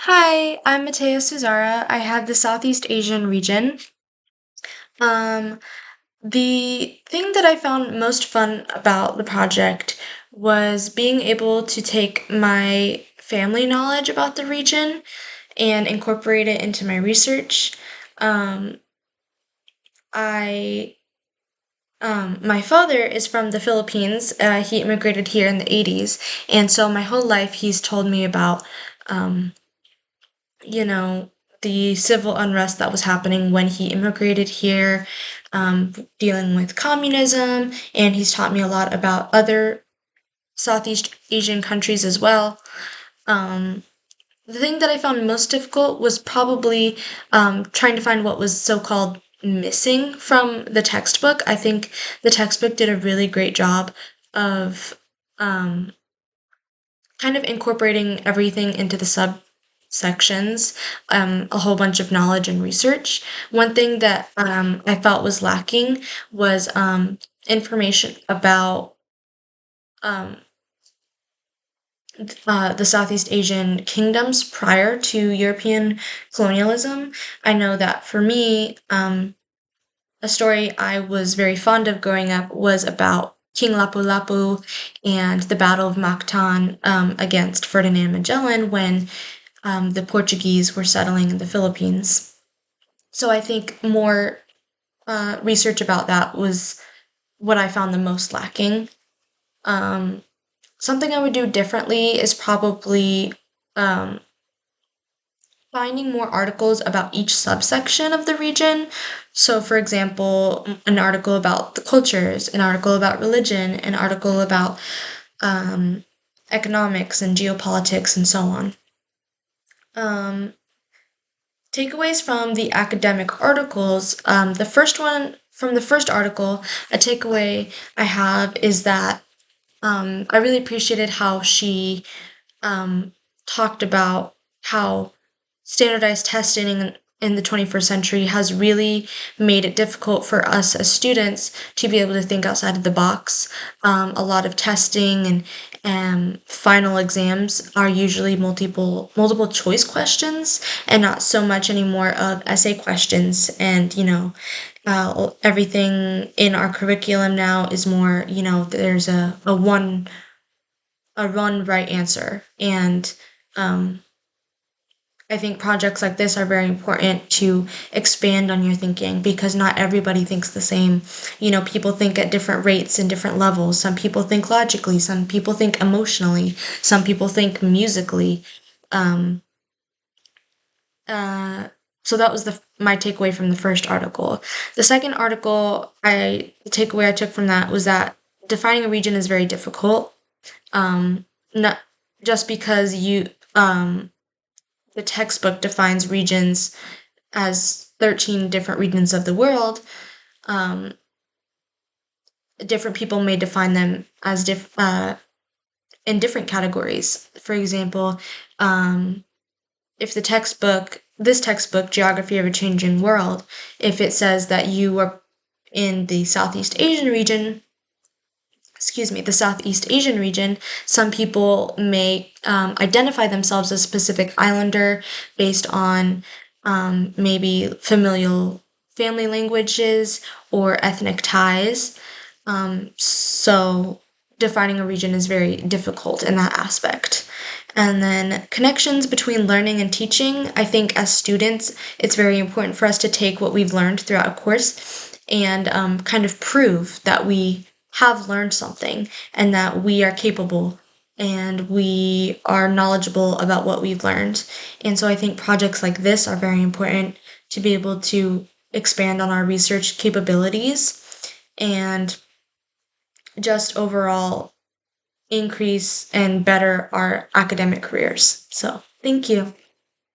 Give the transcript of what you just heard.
Hi, I'm Matea Suzara. I have the Southeast Asian region. Um, the thing that I found most fun about the project was being able to take my family knowledge about the region and incorporate it into my research. Um, I my father is from the Philippines. He immigrated here in the 80s, and so my whole life he's told me about um, you know, the civil unrest that was happening when he immigrated here, dealing with communism, and he's taught me a lot about other Southeast Asian countries as well. Um, the thing that I found most difficult was probably trying to find what was so called missing from the textbook. I think the textbook did a really great job of um, kind of incorporating everything into the subsections, a whole bunch of knowledge and research. One thing that I felt was lacking was information about um, the Southeast Asian kingdoms prior to European colonialism. I know that for me, a story I was very fond of growing up was about King Lapu-Lapu and the Battle of Mactan against Ferdinand Magellan when the Portuguese were settling in the Philippines. So I think more research about that was what I found the most lacking. Um, Something I would do differently is probably um, finding more articles about each subsection of the region. So, for example, an article about the cultures, an article about religion, an article about um, economics and geopolitics, and so on. Um, Takeaways from the academic articles. The first one from the first article, a takeaway I have is that I really appreciated how she um, talked about how standardized testing in the 21st century has really made it difficult for us as students to be able to think outside of the box. A lot of testing and final exams are usually multiple choice questions and not so much anymore of essay questions. And everything in our curriculum now is more, there's a one right answer. And um, I think projects like this are very important to expand on your thinking because not everybody thinks the same. People think at different rates and different levels. Some people think logically, some people think emotionally, some people think musically. Um, uh, so that was my takeaway from the first article. The second article, the takeaway I took from that was that defining a region is very difficult. Not just because the textbook defines regions as 13 different regions of the world. Um, Different people may define them as in different categories. For example, um, if this textbook, Geography of a Changing World, if it says that you are in the Southeast Asian region, some people may identify themselves as a specific islander based on maybe familial family languages or ethnic ties. So defining a region is very difficult in that aspect. And then connections between learning and teaching. I think as students, it's very important for us to take what we've learned throughout a course and kind of prove that we have learned something and that we are capable and we are knowledgeable about what we've learned. And so I think projects like this are very important to be able to expand on our research capabilities and just overall increase and better our academic careers. So, thank you.